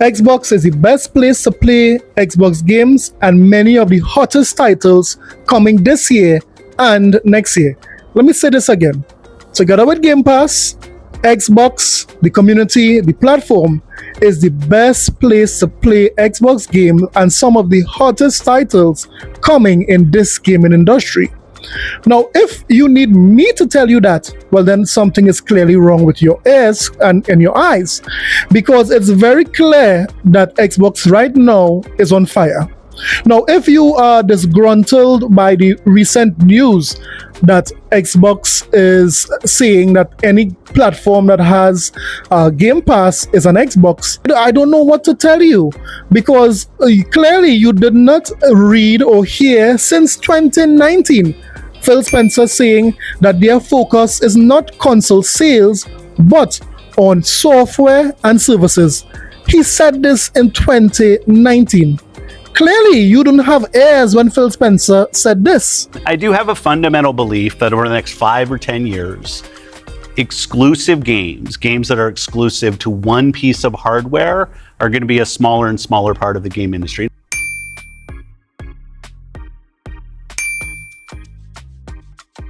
Xbox is the best place to play Xbox games and many of the hottest titles coming this year and next year. Let me say this again. Together with Game Pass, Xbox, the community, the platform is the best place to play Xbox games and some of the hottest titles coming in this gaming industry. Now, if you need me to tell you that, well, then something is clearly wrong with your ears and in your eyes, because it's very clear that Xbox right now is on fire. Now, if you are disgruntled by the recent news that Xbox is saying that any platform that has Game Pass is an Xbox, I don't know what to tell you, because clearly you did not read or hear since 2019 Phil Spencer saying that their focus is not console sales but on software and services. He said this in 2019. Clearly, you don't have ears when Phil Spencer said this. I do have a fundamental belief that over the next 5 or 10 years, exclusive games that are exclusive to one piece of hardware, are going to be a smaller and smaller part of the game industry.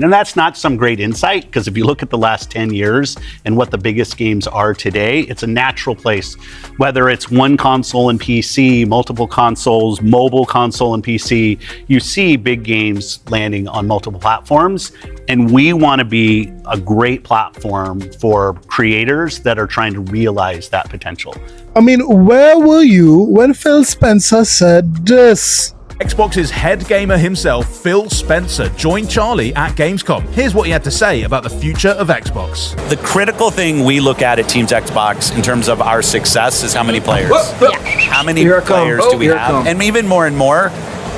And that's not some great insight, because if you look at the last 10 years and what the biggest games are today, it's a natural place. Whether it's one console and PC, multiple consoles, mobile console and PC, you see big games landing on multiple platforms. And we want to be a great platform for creators that are trying to realize that potential. I mean, where were you when Phil Spencer said this? Xbox's head gamer himself, Phil Spencer, joined Charlie at Gamescom. Here's what he had to say about the future of Xbox. The critical thing we look at Teams Xbox in terms of our success is how many players. How many players do we have? And even more,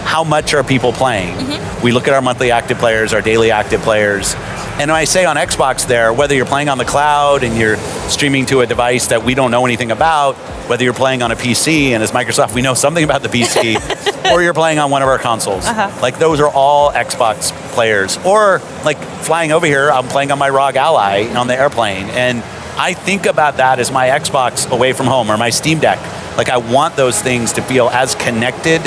how much are people playing? We look at our monthly active players, our daily active players. And when I say on Xbox there, whether you're playing on the cloud and you're streaming to a device that we don't know anything about, whether you're playing on a PC, and as Microsoft, we know something about the PC, or you're playing on one of our consoles. Like, those are all Xbox players. Or like flying over here, I'm playing on my ROG Ally on the airplane. And I think about that as my Xbox away from home, or my Steam Deck. Like, I want those things to feel as connected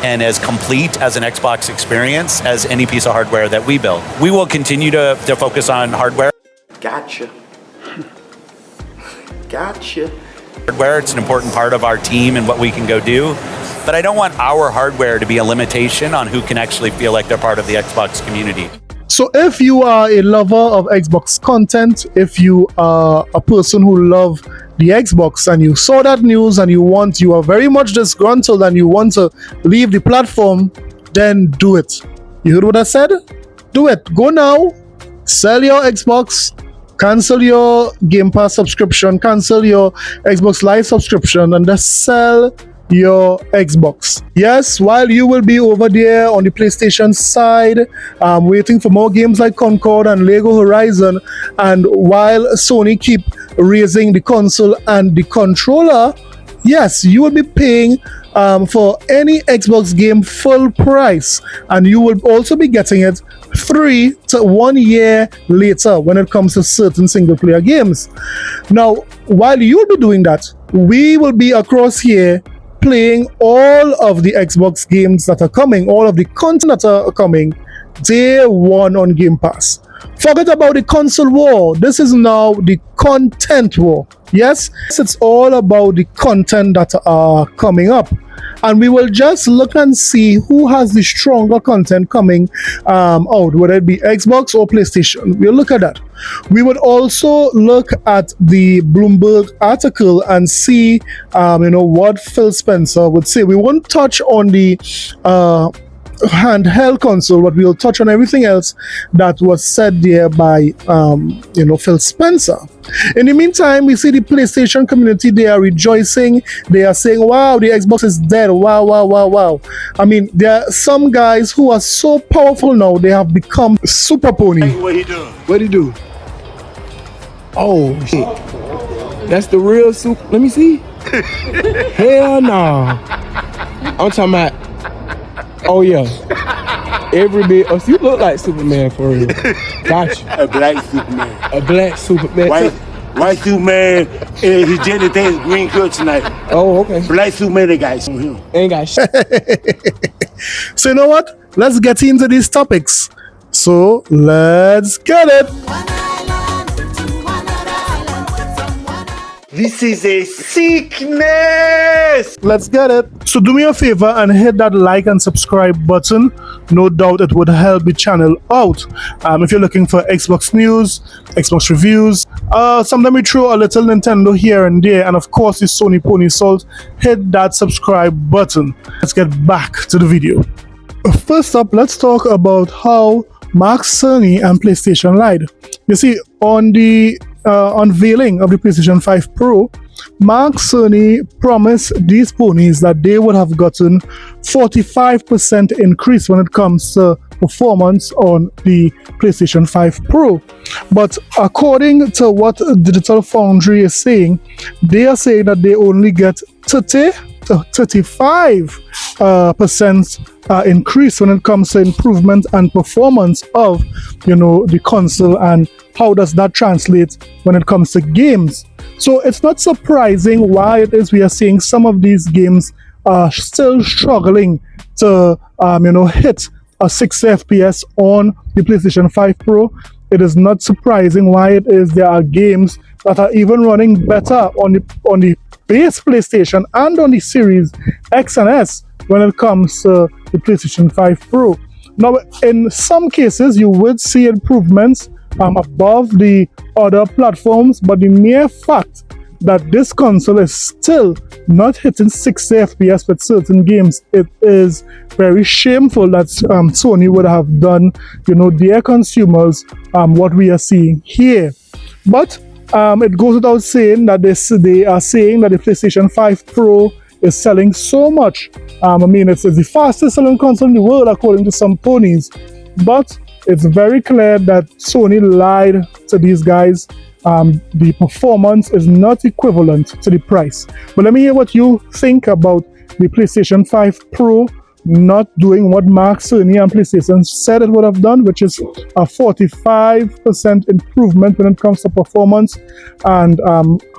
and as complete as an Xbox experience as any piece of hardware that we build. We will continue to focus on hardware. Gotcha. Hardware, it's an important part of our team and what we can go do. But I don't want our hardware to be a limitation on who can actually feel like they're part of the Xbox community. So if you are a lover of Xbox content, if you are a person who loves the Xbox and you saw that news and you are very much disgruntled and you want to leave the platform, then do it. You heard what I said? Do it. Go now. Sell your Xbox. Cancel your Game Pass subscription. Cancel your Xbox Live subscription and just sell your Xbox. Yes, while you will be over there on the PlayStation side, waiting for more games like Concord and Lego Horizon, and while Sony keep raising the console and the controller, yes, you will be paying for any Xbox game full price, and you will also be getting it 3 to 1 year later when it comes to certain single player games. Now, while you'll be doing that, we will be across here playing all of the Xbox games that are coming, all of the content that are coming day one on Game Pass. Forget about the console war. This is now the content war. Yes, it's all about the content that are coming up. And we will just look and see who has the stronger content coming out, whether it be Xbox or PlayStation. We'll look at that. We would also look at the Bloomberg article and see, what Phil Spencer would say. We won't touch on the handheld console, but we'll touch on everything else that was said there by Phil Spencer. In the meantime, we see the PlayStation community, they are rejoicing. They are saying, wow, the Xbox is dead. Wow. I mean, there are some guys who are so powerful now, they have become super pony. What he do? What'd he do? Oh shit. That's the real super. Let me see. Hell no. I'm talking about. Oh yeah. Every bit. Oh, so you look like Superman for real. Gotcha. A black Superman. A black Superman. White. White suit man, he did the thing green good tonight. Oh, okay. Black suit man, they got on him. Ain't got shit. So you know what? Let's get into these topics. So let's get it. This is a sickness. Let's get it. So do me a favor and hit that like and subscribe button. No doubt it would help the channel out. If you're looking for Xbox news, Xbox reviews, sometimes we throw a little Nintendo here and there, and of course the Sony Pony Salt, hit that subscribe button. Let's get back to the video. First up, let's talk about how Mark Cerny and PlayStation lied. You see, on the unveiling of the PlayStation 5 Pro, Mark Cerny promised these ponies that they would have gotten 45% increase when it comes to performance on the PlayStation 5 Pro. But according to what Digital Foundry is saying, they are saying that they only get 30 to 35% increase when it comes to improvement and performance of, the console, and how does that translate when it comes to games. So it's not surprising why it is we are seeing some of these games still struggling to hit a 60 FPS on the PlayStation 5 Pro. It is not surprising why it is there are games that are even running better on the base PlayStation and on the Series X and S when it comes to the PlayStation 5 Pro. Now, in some cases, you would see improvements above the other platforms, but the mere fact that this console is still not hitting 60 FPS with certain games, it is very shameful that Sony would have done, their consumers what we are seeing here. But it goes without saying that they are saying that the PlayStation 5 Pro is selling so much. It's the fastest selling console in the world according to some ponies. But it's very clear that Sony lied to these guys. The performance is not equivalent to the price. But let me hear what you think about the PlayStation 5 Pro not doing what Mark Cerny and PlayStation said it would have done, which is a 45% improvement when it comes to performance, and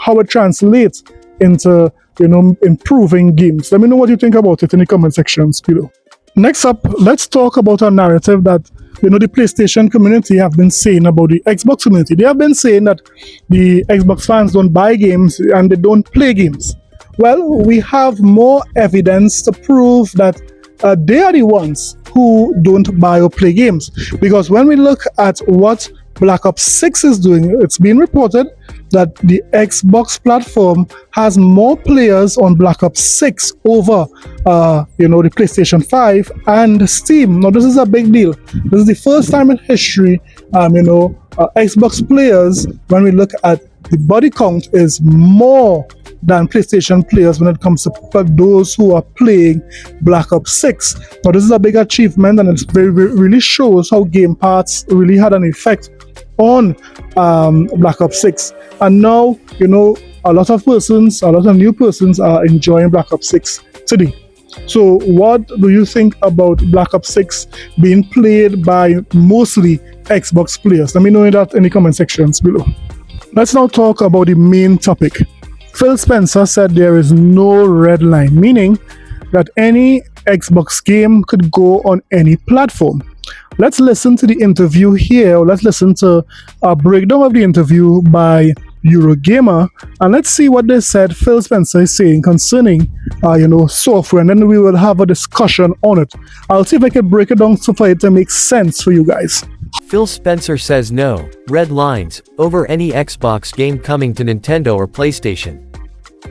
how it translates into improving games. Let me know what you think about it in the comment sections below. Next up, let's talk about a narrative that the PlayStation community have been saying about the Xbox community. They have been saying that the Xbox fans don't buy games and they don't play games. Well, we have more evidence to prove that they are the ones who don't buy or play games. Because when we look at what Black Ops 6 is doing, it's been reported that the Xbox platform has more players on Black Ops 6 over the PlayStation 5 and Steam. Now, this is a big deal. This is the first time in history Xbox players, when we look at the body count, is more than PlayStation players when it comes to those who are playing Black Ops 6. Now, this is a big achievement, and it really shows how Game Pass really had an effect on Black Ops 6. And now, a lot of new persons are enjoying Black Ops 6 today. So what do you think about Black Ops 6 being played by mostly Xbox players? Let me know that in the comment sections below. Let's now talk about the main topic. Phil Spencer said there is no red line, meaning that any Xbox game could go on any platform. Let's listen to the interview here, or let's listen to a breakdown of the interview by Eurogamer, and let's see what they said Phil Spencer is saying concerning software, and then we will have a discussion on it. I'll see if I can break it down so for it to make sense for you guys. Phil Spencer says no red lines over any Xbox game coming to Nintendo or PlayStation.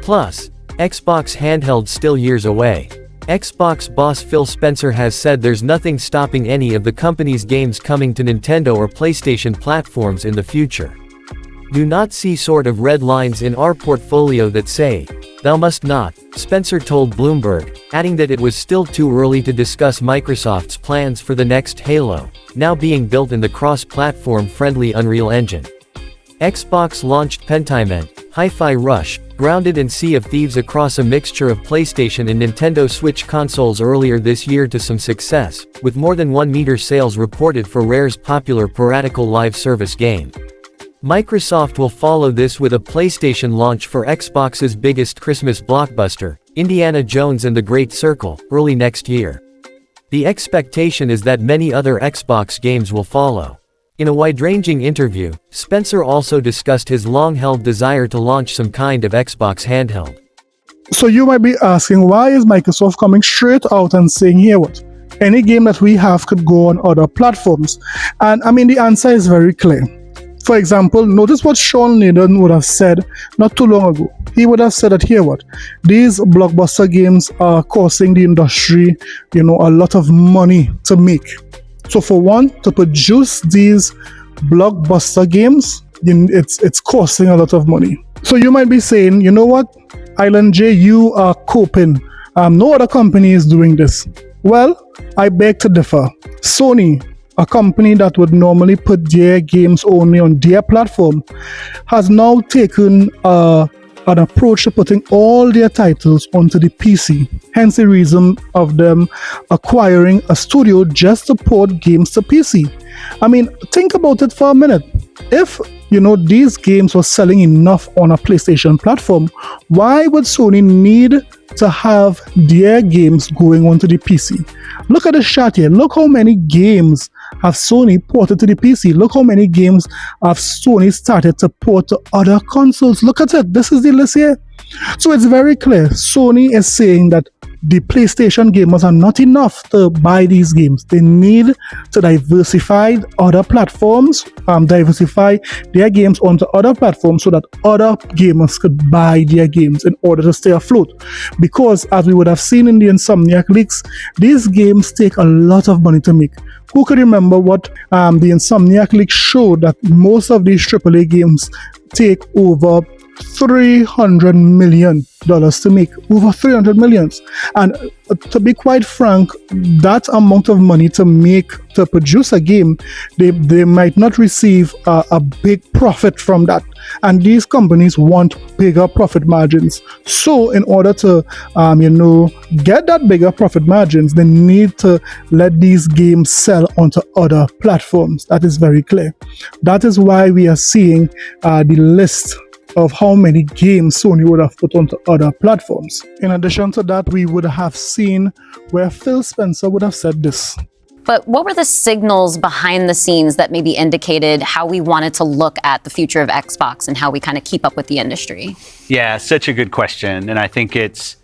Plus, Xbox handheld still years away. Xbox boss Phil Spencer has said there's nothing stopping any of the company's games coming to Nintendo or PlayStation platforms in the future. Do not see sort of red lines in our portfolio that say, thou must not, Spencer told Bloomberg, adding that it was still too early to discuss Microsoft's plans for the next Halo, now being built in the cross-platform friendly Unreal Engine. Xbox launched Pentiment, Hi-Fi Rush, Grounded and Sea of Thieves across a mixture of PlayStation and Nintendo Switch consoles earlier this year to some success, with more than 1 million sales reported for Rare's popular piratical live service game. Microsoft will follow this with a PlayStation launch for Xbox's biggest Christmas blockbuster, Indiana Jones and the Great Circle, early next year. The expectation is that many other Xbox games will follow. In a wide-ranging interview, Spencer also discussed his long-held desire to launch some kind of Xbox handheld. So you might be asking, why is Microsoft coming straight out and saying, here what? Any game that we have could go on other platforms. And I mean, the answer is very clear. For example, notice what Sean Layden would have said not too long ago. He would have said that, here what? These blockbuster games are costing the industry, a lot of money to make. So for one, to produce these blockbuster games, it's costing a lot of money. So you might be saying, you know what, Island J, you are coping. No other company is doing this. Well, I beg to differ. Sony, a company that would normally put their games only on their platform, has now taken an approach to putting all their titles onto the PC. Hence the reason of them acquiring a studio just to port games to PC. I mean, think about it for a minute. If these games were selling enough on a PlayStation platform, why would Sony need to have their games going onto the PC? Look at the chart here. Look how many games have Sony ported to the PC. Look how many games have Sony started to port to other consoles. Look at it. This is the list here. So it's very clear. Sony is saying that the PlayStation gamers are not enough to buy these games. They need to diversify other platforms, diversify their games onto other platforms so that other gamers could buy their games in order to stay afloat. Because as we would have seen in the Insomniac leaks, these games take a lot of money to make. Who could remember what the Insomniac leak showed, that most of these AAA games take over $300 million to make, over 300 millions. And to be quite frank, that amount of money to produce a game, they might not receive a big profit from that. And these companies want bigger profit margins. So in order to get that bigger profit margins, they need to let these games sell onto other platforms. That is very clear. That is why we are seeing the list of how many games Sony would have put onto other platforms. In addition to that, we would have seen where Phil Spencer would have said this. But what were the signals behind the scenes that maybe indicated how we wanted to look at the future of Xbox and how we kind of keep up with the industry? Yeah, such a good question. And I think it's,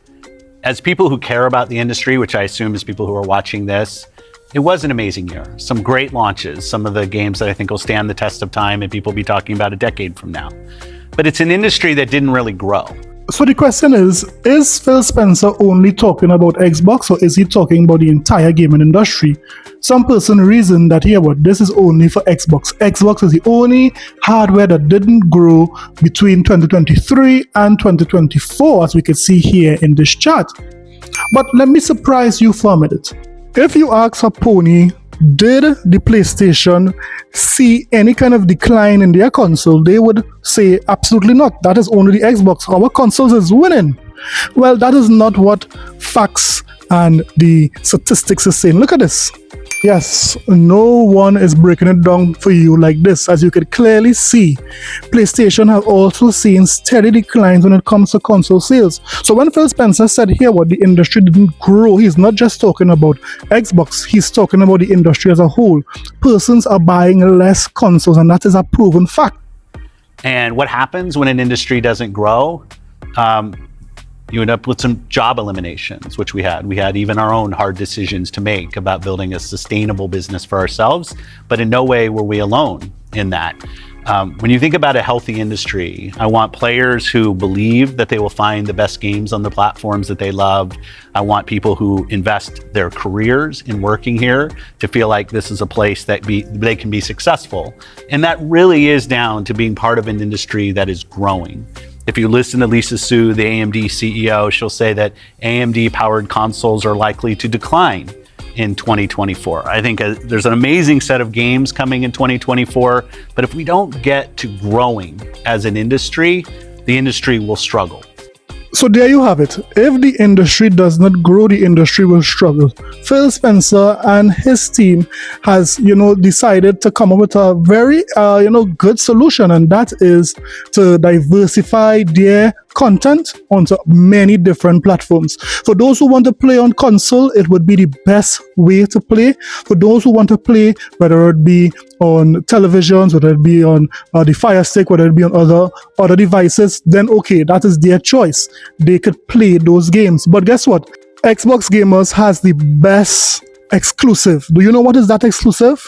as people who care about the industry, which I assume is people who are watching this, it was an amazing year. Some great launches, some of the games that I think will stand the test of time and people will be talking about a decade from now. But it's an industry that didn't really grow. So the question is Phil Spencer only talking about Xbox, or is he talking about the entire gaming industry? Some person reasoned that, this is only for Xbox. Xbox is the only hardware that didn't grow between 2023 and 2024, as we can see here in this chart. But let me surprise you for a minute. If you ask a pony, did the PlayStation see any kind of decline in their console, they would say absolutely not. That is only the Xbox. Our consoles is winning. Well, that is not what facts and the statistics is saying. Look at this. Yes, no one is breaking it down for you like this. As you can clearly see, PlayStation have also seen steady declines when it comes to console sales. So when Phil Spencer said here the industry didn't grow, he's not just talking about Xbox, he's talking about the industry as a whole. Persons are buying less consoles, and that is a proven fact. And what happens when an industry doesn't grow? You end up with some job eliminations, which we had. We had even our own hard decisions to make about building a sustainable business for ourselves, but in no way were we alone in that. When you think about a healthy industry, I want players who believe that they will find the best games on the platforms that they love. I want people who invest their careers in working here to feel like this is a place that they can be successful. And that really is down to being part of an industry that is growing. If you listen to Lisa Su, the AMD CEO, she'll say that AMD-powered consoles are likely to decline in 2024. I think there's an amazing set of games coming in 2024, but if we don't get to growing as an industry, the industry will struggle. So there you have it. If the industry does not grow, the industry will struggle. Phil Spencer and his team has, decided to come up with a very, good solution, and that is to diversify their content onto many different platforms. For those who want to play on console, it would be the best way to play. For those who want to play, whether it be on televisions, whether it be on the Fire Stick, whether it be on other devices, then okay, that is their choice. They could play those games. But guess what? Xbox Gamers has the best exclusive. Do you know what is that exclusive?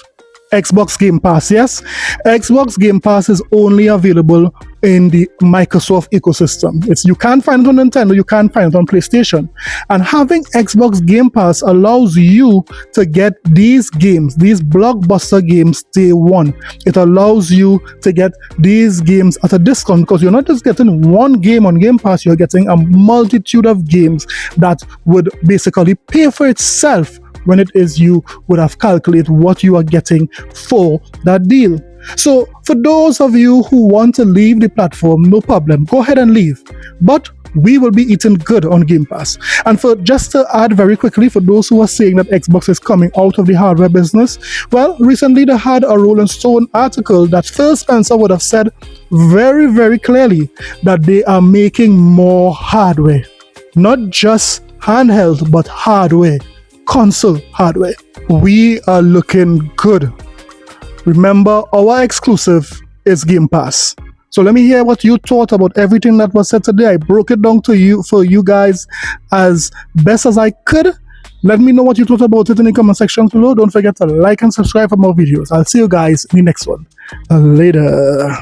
Xbox Game Pass, yes? Xbox Game Pass is only available in the Microsoft ecosystem. You can't find it on Nintendo, you can't find it on PlayStation. And having Xbox Game Pass allows you to get these games, these blockbuster games, day one. It allows you to get these games at a discount because you're not just getting one game on Game Pass, you're getting a multitude of games that would basically pay for itself when it is you would have calculated what you are getting for that deal. So for those of you who want to leave the platform, no problem, go ahead and leave. But we will be eating good on Game Pass. And for just to add very quickly, for those who are saying that Xbox is coming out of the hardware business, well, recently they had a Rolling Stone article that Phil Spencer would have said very, very clearly that they are making more hardware. Not just handheld, but hardware. Console hardware. We are looking good. Remember, our exclusive is Game Pass. So let me hear what you thought about everything that was said today. I broke it down to you for you guys as best as I could. Let me know what you thought about it in the comment section below. Don't forget to like and subscribe for more videos. I'll see you guys in the next one. Later.